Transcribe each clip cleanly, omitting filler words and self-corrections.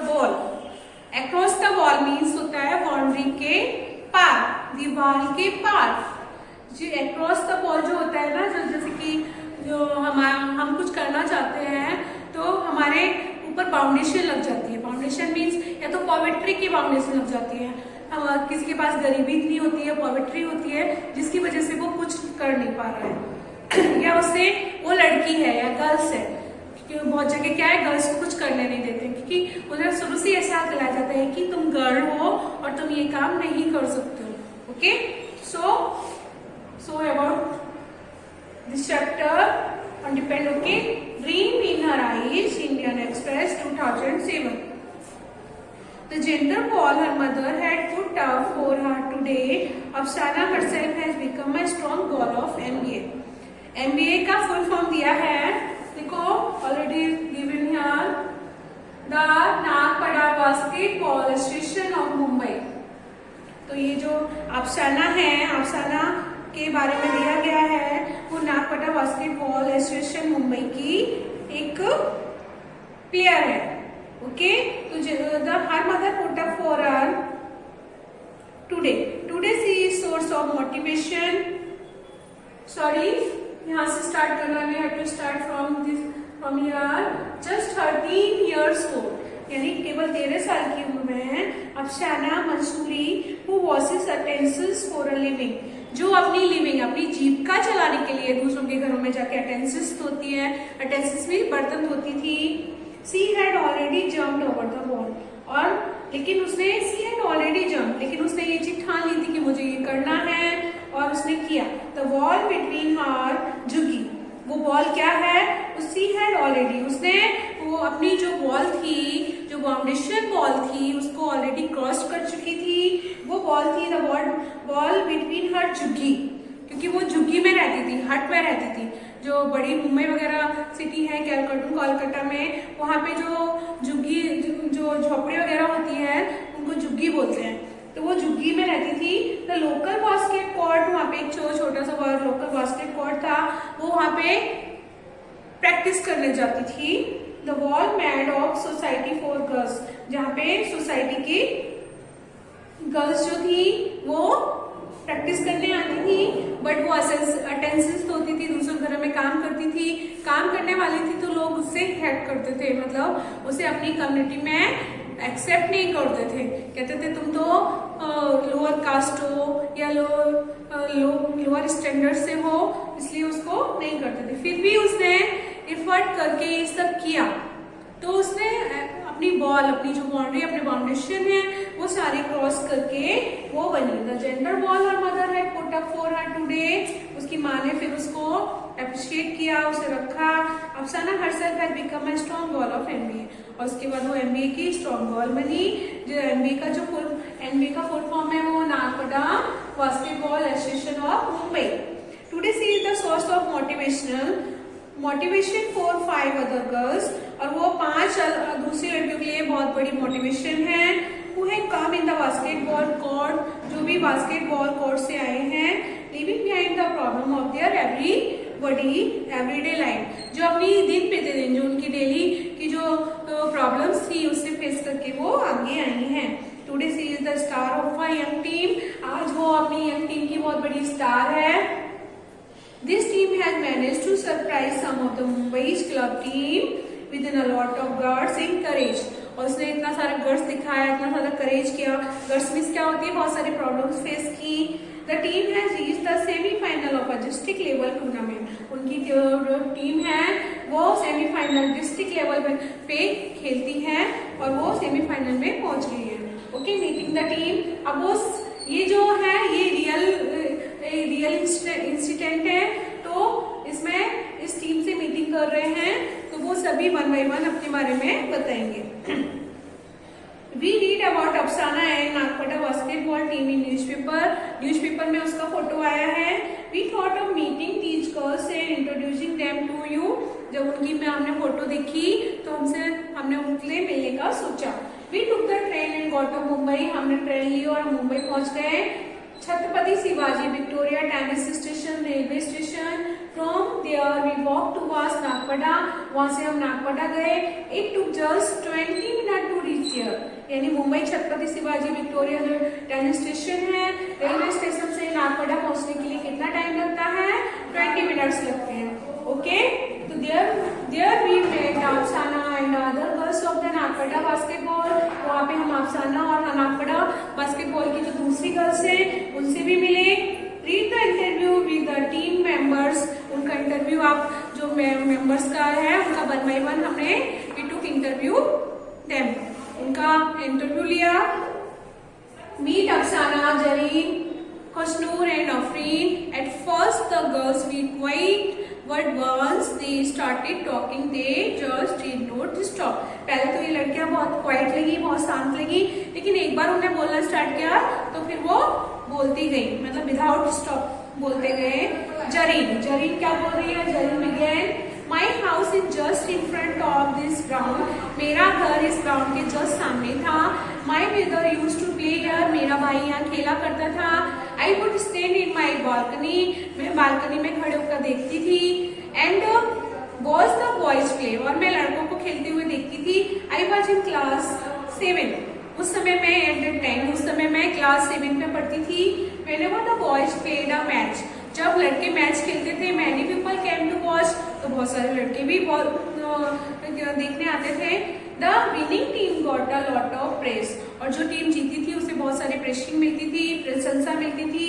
Wall. Across the wall means होता है boundary के पार, दीवार के पार। जो अक्रॉस द वॉल जो होता है ना, जो जैसे कि जो हम कुछ करना चाहते हैं तो हमारे ऊपर बाउंडेशन लग जाती है। बाउंडेशन मीन्स या तो पॉवर्टी की बाउंडेशन लग जाती है, किसी के पास गरीबी इतनी होती है, पॉवर्टी होती है जिसकी वजह से वो कुछ कर नहीं पा रहा है या उससे वो लड़की है या गर्ल्स है, क्योंकि बहुत जगह क्या है गर्ल्स को कुछ करने नहीं देते क्योंकि उन्हें शुरू से ऐसा दिलाया जाता है कि तुम गर्ल हो और तुम ये काम नहीं कर सकते हो। Okay, so about this chapter on depend okay dream in her eyes Indian Express 2007. The gender wall her mother had put up for her today, Afsana herself has become a strong goal of MBA. MBA का full form दिया है, देखो already given here, the Nagpada basketball association of Mumbai. तो ये जो अफसाना है, अफसाना के बारे में दिया गया है, वो नागपड़ा बास्केटबॉल एसोसिएशन मुंबई की एक प्लेयर है। ओके, तो her mother put up for her today she is source of motivation. Sorry, यहाँ से स्टार्ट करना, we have to start from here. Just 13 years old, यानी केवल 13 साल की उम्र में Afsana Mansoori who washes utensils for a living, जो अपनी लिविंग, अपनी जीविका चलाने के लिए दूसरों के घरों में जाके अटेंसिल्स धोती है, अटेंसिल्स में बर्तन धोती थी। She had already jumped over the wall, और लेकिन उसने सी हैड ऑलरेडी जम्प, लेकिन उसने ये चीज ठान ली थी कि मुझे ये करना है और उसने किया। द वॉल बिटवीन हर झुकी, वो बॉल क्या है, सी हैड ऑलरेडी, उसने वो अपनी जो बॉल थी, जो बाउंडेशन बॉल थी, उसको ऑलरेडी क्रॉस कर चुकी थी। वो बॉल थी द बॉल बिटवीन हर झुग्गी, क्योंकि वो झुग्गी में रहती थी, हट में रहती थी। जो बड़ी मुंबई वगैरह सिटी है, कोलकाता में, वहाँ पे जो झुग्गी, जो झोपड़ी वगैरह होती है उनको झुग्गी बोलते हैं, तो वो झुग्गी में रहती थी। द लोकल बास्केट कोर्ट, वहाँ पे एक छोटा सा लोकल बास्केट कोर्ट था, वो वहाँ पे प्रैक्टिस करने जाती थी। The wall made of society for girls, जहाँ पे सोसाइटी की गर्ल्स जो थी वो प्रैक्टिस करने आती थी, बट वो अटेंसिल्स धोती थी, दूसरे घरों में काम करती थी, काम करने वाली थी, तो लोग उससे हेट करते थे, मतलब उसे अपनी कम्युनिटी में एक्सेप्ट नहीं करते थे, कहते थे तुम तो लोअर कास्ट हो या लोअर स्टैंडर्ड से हो, इसलिए उसको नहीं करते थे। फिर भी उसने एफर्ट करके ये सब किया, तो उसने अपनी बॉल, अपनी जो बाउंड्री, अपने बाउंडेशन है, वो सारी क्रॉस करके वो बनी। The gender ball her mother है put up for her today, उसकी माँ ने फिर उसको अप्रिशिएट किया, उसे रखा। अफसाना herself had become a strong girl of MBA, और उसके बाद वो एमबीए की स्ट्रॉन्ग गर्ल बनी। जो एमबीए का फुल फॉर्म है वो Nagpada basketball association of Mumbai. Today she is the source of motivation for 5 other girls, और वो 5 दूसरी लड़कियों के लिए बहुत बड़ी मोटिवेशन है। Who have come in the basketball court, जो भी बास्केटबॉल कोर्ट से आए हैं, living behind the problem of their everyday life, जो अपनी दिन पे दिन, जो उनकी डेली की जो प्रॉब्लम्स थी उससे फेस करके वो आगे आई हैं। Today she is the star of a young team, आज वो अपनी यंग टीम की बहुत बड़ी स्टार है। This team has managed to surprise some of the Mumbai's club team within a lot of guts and courage, और उसने इतना सारा गट्स दिखाया, इतना सारा करेज किया। गट्स मीन्स क्या होती है, बहुत सारी प्रॉब्लम्स फेस की। The team has reached the semifinal of a district level tournament, उनकी जो टीम है वो सेमीफाइनल डिस्ट्रिक्ट लेवल पे खेलती है और वो सेमीफाइनल में पहुंच गई है। ओके, मीटिंग द टीम, अब वो ये जो है ये रियल इंसिडेंट है, तो इसमें इस टीम से मीटिंग कर रहे हैं, तो वो सभी 1 by 1 अपने बारे में बताएंगे। We read about Afsana and Nagpada basketball team in newspaper में उसका फोटो आया है। We thought of meeting these girls and introducing them to you, जब उनकी हमने फोटो देखी तो हमने उनके लिए मिलने का सोचा। We took the train and got to Mumbai, हमने ट्रेन ली और मुंबई पहुंच गए। Chhatrapati Shivaji Victoria Terminus station, railway station, from there we walk to was Nagpada, वहां से हम नागपड़ा गए। It took just 20 minute to reach here, यानी मुंबई छत्रपति शिवाजी विक्टोरिया जो ट्रेन स्टेशन है, रेलवे स्टेशन से नागपड़ा पहुंचने के लिए कितना टाइम लगता है? 20 मिनट्स लगते हैं। ओके, तो there we met Afsana and other girls of the Nagpada basketball. वहाँ पे हम अफसाना और नागपड़ा बास्केटबॉल की जो दूसरी गर्ल्स हैं उनसे भी मिले। Read the interview with the team members. उनका इंटरव्यू आप जो मेंबर्स का है उनका 1 by 1 हमने वी टुक इंटरव्यू देम, उनका इंटरव्यू लिया। Meet Afsana, Zareen, Khushnoor and Afreen. At first the girls we quite but once they started talking they just did not stop. पहले तो ये लड़कियां बहुत क्वाइट लगी, बहुत शांत लगी, लेकिन एक बार उन्हें बोलना स्टार्ट किया तो फिर वो बोलती गई, मतलब विदाउट स्टॉप बोलते गए। जरीन क्या बोल रही है? Zareen began, my house is just in front of this ground. मेरा घर इस ग्राउंड के जस्ट सामने था। My brother use to play here. मेरा भाई यहाँ खेला करता था। I would stand in my balcony. मैं बालकनी में खड़े होकर देखती थी। And watch the boys play. और मैं लड़कों को खेलते हुए देखती थी। I was in class 7। उस समय मैं एट दैट टाइम, उस समय मैं क्लास 7 में पढ़ती थी। Whenever the boys played a match. जब लड़के मैच खेलते थे, many people came to watch, तो बहुत सारे लड़के भी देखने आते थे। The winning team got a lot of press. और जो टीम जीती थी उसे बहुत सारी प्रेसिंग मिलती थी, प्रशंसा मिलती थी।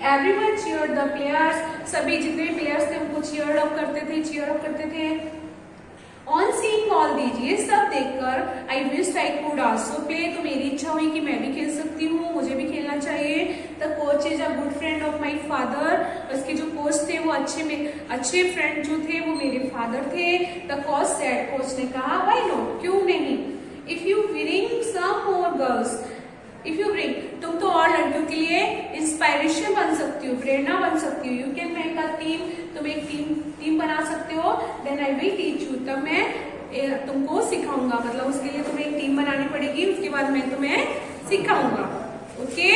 Everyone cheered the players. सभी जितने प्लेयर्स थे उनको चीयर अप करते थे। ऑन सीइंग ऑल दीज, ये सब देखकर I wish I could also play. तो मेरी इच्छा हुई कि मैं भी खेल सकती हूँ, मुझे भी खेलना चाहिए। The coach is a good friend of my father. उसके जो कोच थे वो अच्छे फ्रेंड जो थे वो मेरे फादर थे। द कोच सेड, कोच ने कहा, व्हाई नॉट, क्यों नहीं। If you bring some more girls, if you bring, तुम तो और लड़कियों के लिए इंस्पायरेशन बन सकती हो, प्रेरणा बन सकती हो। You can make a team, तुम एक टीम बना सकते हो। Then I will teach you, तब मैं तुमको सिखाऊंगा। मतलब उसके लिए तुम्हें एक टीम बनानी पड़ेगी, उसके बाद मैं तुम्हें सिखाऊंगा। ओके,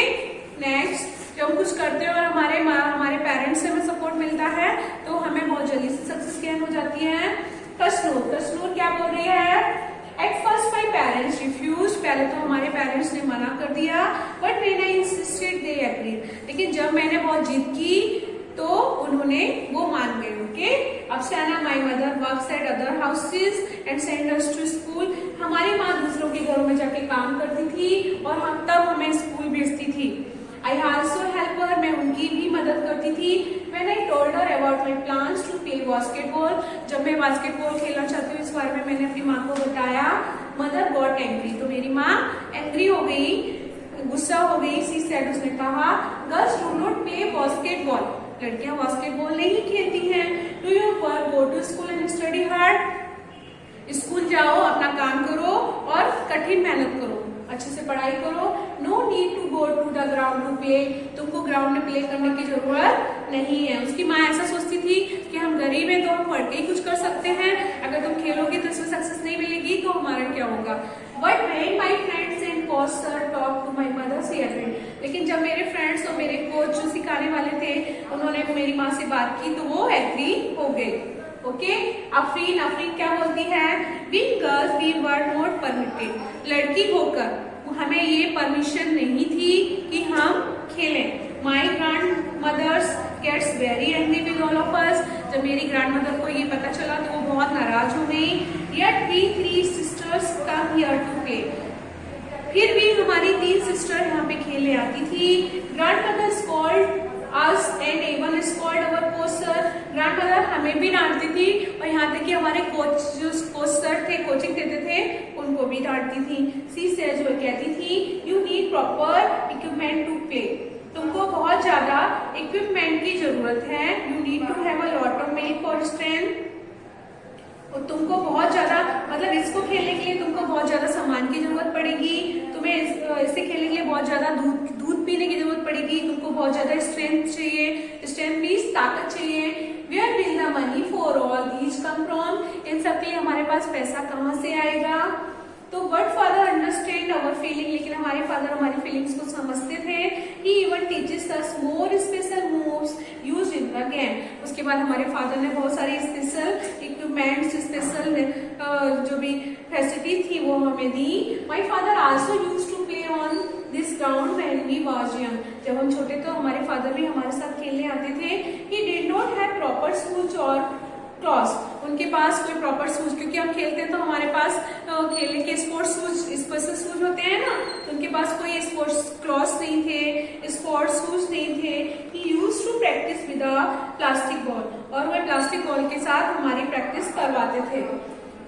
नेक्स्ट, जब कुछ करते हैं और हमारे पेरेंट्स से हमें सपोर्ट मिलता है तो हमें बहुत जल्दी से सक्सेस गेन हो जाती है। कश्नूर क्या बोल रही है? At first my parents refused। पहले तो हमारे पेरेंट्स ने मना कर दिया। But when I insisted they agreed। लेकिन जब मैंने बहुत जिद की तो उन्होंने वो मान गए। ओके, अफसाना, my mother works at other houses and send us to school। हमारी माँ दूसरों के घरों में जाके काम करती थी और तब हमें स्कूल भेजती थी। I also help her, मैं उनकी भी मदद करती थी। When I told her about my plans to play basketball, जब मैं बास्केटबॉल खेलना चाहती हूँ इस बारे में मैंने अपनी माँ को बताया। Mother got angry, तो मेरी माँ एंग्री हो गई, गुस्सा हो गई। She said, उसने कहा, girls do not play basketball। लड़कियां बास्केटबॉल नहीं खेलती हैं। Do your work, go to school and study hard। School जाओ, अपना काम करो और कठिन मेहनत करो, अच्छे से पढ़ाई करो। No need to go to the ground to play. तुमको ग्राउंड में प्ले करने की जरूरत नहीं है। उसकी माँ ऐसा सोचती थी कि हम गरीब हैं तो हम पढ़ के ही कुछ कर सकते हैं, अगर तुम खेलोगी तो उसमें सक्सेस नहीं मिलेगी तो हमारा क्या होगा। But when my friends and coach sir talk to my mother she agreed. लेकिन जब मेरे फ्रेंड्स और मेरे कोच जो सिखाने वाले थे उन्होंने मेरी माँ से बात की तो वो एग्री हो गए। ओके, अफरीन क्या बोलती है? Being girls we were not permitted. लड़की होकर हमें ये परमिशन नहीं थी कि हम खेलें। My grand mothers gets very angry with all of us. जब मेरी ग्रैंड मदर को ये पता चला तो वो बहुत नाराज हो गई। Yet we 3 sisters come here to play। फिर भी हमारी 3 सिस्टर यहाँ पे खेलने आती थी। Grand mother scold us and even scold our coach sir। Grandmother हमें भी डांटती थी और यहाँ तक कि हमारे कोच सर थे, कोचिंग देते थे, उनको भी डांटती थी। सी से जो कहती थी, you need proper equipment to play. तुमको बहुत ज्यादा इक्विपमेंट की जरूरत है। You need to have a lot of milk for strength. और तुमको बहुत ज्यादा, मतलब इसको खेलने के लिए तुमको बहुत ज्यादा सामान की जरूरत पड़ेगी। तुम्हें इससे खेलने के लिए बहुत ज्यादा दूध पीने की जरूरत पड़ेगी। तुमको बहुत ज्यादा स्ट्रेंथ चाहिए, स्ट्रेंथ मीन्स ताकत चाहिए। Where will the money for all these come from. इन सब के लिए हमारे पास पैसा कहाँ से आएगा? तो but father understand our feeling, लेकिन हमारे फादर हमारी फीलिंग्स को समझते थे। He even teaches us more special moves used in the game. उसके बाद हमारे फादर ने बहुत सारी स्पेशल इक्विपमेंट्स, स्पेशल जो भी फैसिलिटी थी वो हमें दी। My father also used to play on this ground when we was young. जब हम छोटे तो हमारे फादर भी हमारे साथ खेलने आते थे। He did not have proper shoes और क्लॉथ्स, उनके पास कोई प्रॉपर शूज, क्योंकि हम खेलते हैं तो हमारे पास खेलने के स्पोर्ट्स शूज, स्पेशल शूज होते हैं ना, तो उनके पास कोई स्पोर्ट्स क्लॉथ्स नहीं थे, स्पोर्ट्स शूज नहीं थे। He used to practice with a plastic ball, और वह प्लास्टिक बॉल के साथ हमारी प्रैक्टिस करवाते थे।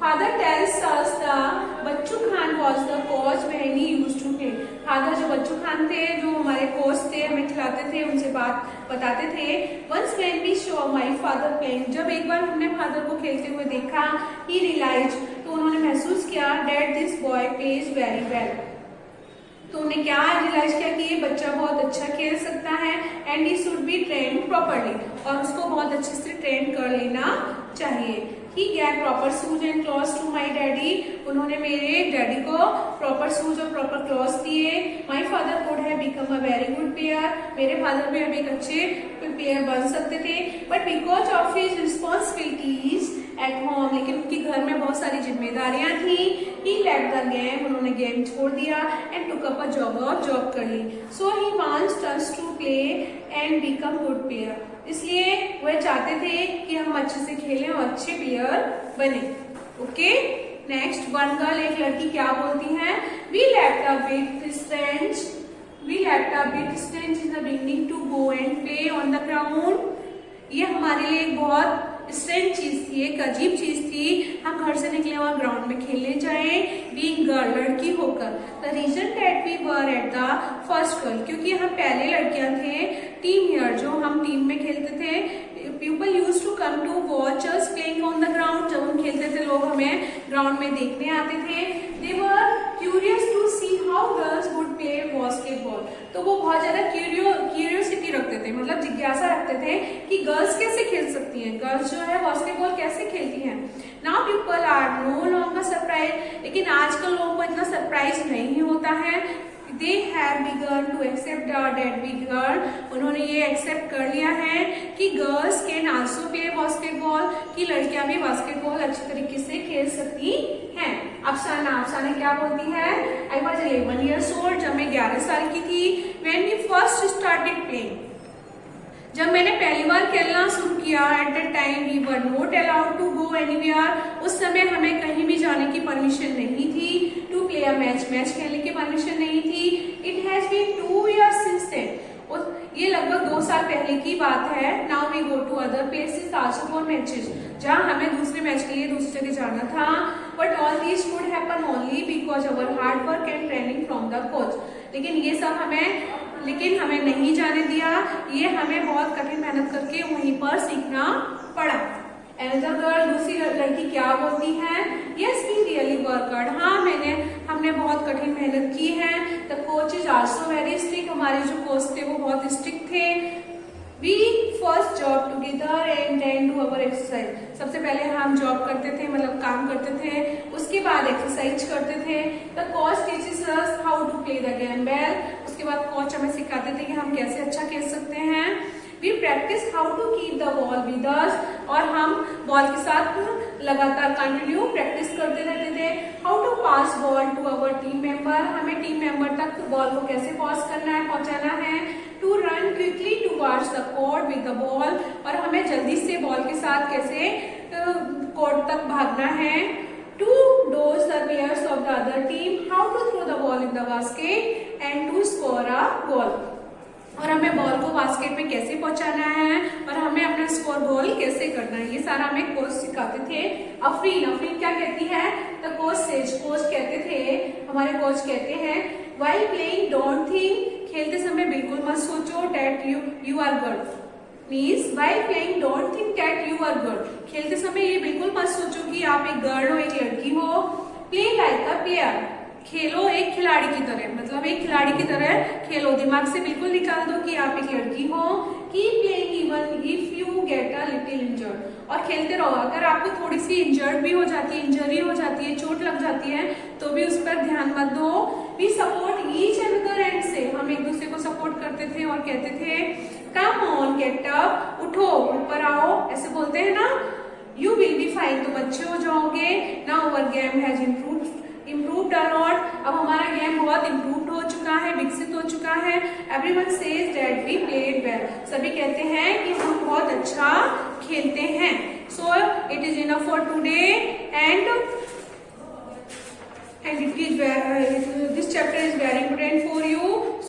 Father tells us the Bachchu Khan was the coach when he used to play. Father जो बच्चू खान थे, जो हमारे कोच थे, हमें खिलाते थे, उनसे बात बताते थे। Once when we saw my father playing, जब एक बार हमने फादर को खेलते हुए देखा, ही रियलाइज, तो उन्होंने महसूस किया, that this boy plays very well. तो उन्हें क्या रियलाइज किया कि ये बच्चा बहुत अच्छा खेल सकता है, and he should be train properly, और उसको बहुत अच्छे से ट्रेन कर लेना चाहिए। He gave proper shoes and clothes to my daddy. उन्होंने मेरे डैडी को प्रॉपर शूज और प्रॉपर क्लॉथ्स दिए। My father could have become a very good player. मेरे फादर भी अब एक अच्छे प्लेयर बन सकते थे, but because of his responsibilities at home, लेकिन उनके घर में बहुत सारी जिम्मेदारियां थी। He left the game, उन्होंने गेम छोड़ दिया, and took up a job, और जॉब कर ली। So he wants us to play and become good player. इसलिए वह चाहते थे कि हम अच्छे से खेलें और अच्छे प्लेयर बने। ओके, नेक्स्ट, वन गर्ल, एक लड़की क्या बोलती है, we left a bit strange, we left a bit strange in the beginning to go and play on the ground. ये हमारे लिए एक बहुत स्ट्रेंज चीज थी, एक अजीब चीज थी, हम घर से निकले और ग्राउंड में खेलने जाए, बीइंग गर्ल, लड़की होकर। The reason that we were at the first girl, क्योंकि हम पहले लड़कियां थे, टीम हियर, जो हम टीम में खेलते थे। People use to come to watch us playing on the ground, जब हम खेलते थे लोग हमें ग्राउंड में देखने आते थे। They were curious to see how girls would play basketball, तो वो बहुत ज्यादा क्यूरियोसिटी रखते थे, मतलब जिज्ञासा रखते थे कि गर्ल्स कैसे खेल सकती हैं, गर्ल्स जो है बास्केटबॉल कैसे खेलती हैं। Now people are no longer surprise, लेकिन आजकल लोगों को इतना सरप्राइज नहीं होता है। They have begun to accept that we girl, उन्होंने ये एक्सेप्ट कर लिया है कि girls can also play basketball, कि लड़कियां भी बास्केटबॉल अच्छी तरीके से खेल सकती हैं। अफसाना क्या बोलती है, आई वॉज 11 years old, जब मैं 11 साल की थी। When we first started playing, जब मैंने पहली बार खेलना शुरू किया, at the time we were not allowed to go anywhere, उस समय हमें कहीं भी जाने की परमिशन नहीं थी। टू प्ले अ मैच खेलने की परमिशन नहीं थी। It has been 2 years since then, ये लगभग 2 साल पहले की बात है। Now we go to other places also for matches, जहाँ हमें दूसरे मैच के लिए दूसरी जगह जाना था। But all this could happen only because our hard work and training from the coach, लेकिन हमें नहीं जाने दिया, ये हमें बहुत कठिन मेहनत करके वहीं पर सीखना पड़ा। Another girl, दूसरी लड़की क्या बोलती है, yes we really worked hard, हाँ हमने बहुत कठिन मेहनत की है। The coach is also very strict, हमारे जो कोच थे वो बहुत स्ट्रिक्ट थे। We first job together and then do our exercise, सबसे पहले हम जॉब करते थे, मतलब काम करते थे, उसके बाद एक्सरसाइज करते थे। The coach teaches us how to play the game well, उसके बाद कोच हमें सिखाते थे कि हम कैसे अच्छा खेल सकते हैं। We practice how to keep the ball with us, और हम बॉल के साथ लगातार कंटिन्यू प्रैक्टिस करते रहते थे। How to pass ball to our team member, हमें टीम मेंबर तक बॉल को कैसे पास करना है, पहुंचाना है। To run quickly towards the court with the ball, और हमें जल्दी से बॉल के साथ कैसे कोर्ट तक भागना है। To dodge the players of the other team, how to throw the ball in the basket and to score a goal, और हमें बॉल को बास्केट में कैसे पहुंचाना है और हमें अपना स्कोर गोल कैसे करना है, ये सारा हमें कोच सिखाते थे। अफरीन क्या कहती है, द कोच सेज, कोच कहते थे, हमारे कोच कहते हैं, व्हाइल प्लेइंग डोंट थिंक, खेलते समय बिल्कुल मत सोचो that you are good, means while playing don't think that you are good, खेलते समय ये बिल्कुल मत सोचो कि आप एक गर्ल हो, एक लड़की हो। प्ले लाइक अ प्लेयर, खेलो एक खिलाड़ी की तरह, मतलब एक खिलाड़ी की तरह खेलो, दिमाग से बिल्कुल निकाल दो कि आप एक लड़की हो। Keep playing even if you get a little injured, और खेलते रहो, अगर आपको थोड़ी सी इंजर्ड भी हो जाती है, इंजरी हो जाती है, चोट लग जाती है, तो भी उस पर ध्यान मत दो। We support each other and say, हम एक दूसरे को सपोर्ट करते थे और कहते थे कम ऑन गेट अप, उठो ऊपर आओ, ऐसे बोलते हैं ना। यू विल बी फाइन, तुम अच्छे हो जाओगे। Now our game has improved a lot, अब हमारा गेम बहुत इम्प्रूव्ड हो चुका है, विकसित हो चुका है। Everyone says that we played well, सभी कहते हैं कि हम बहुत अच्छा खेलते हैं। So it is enough for today and it is this chapter is very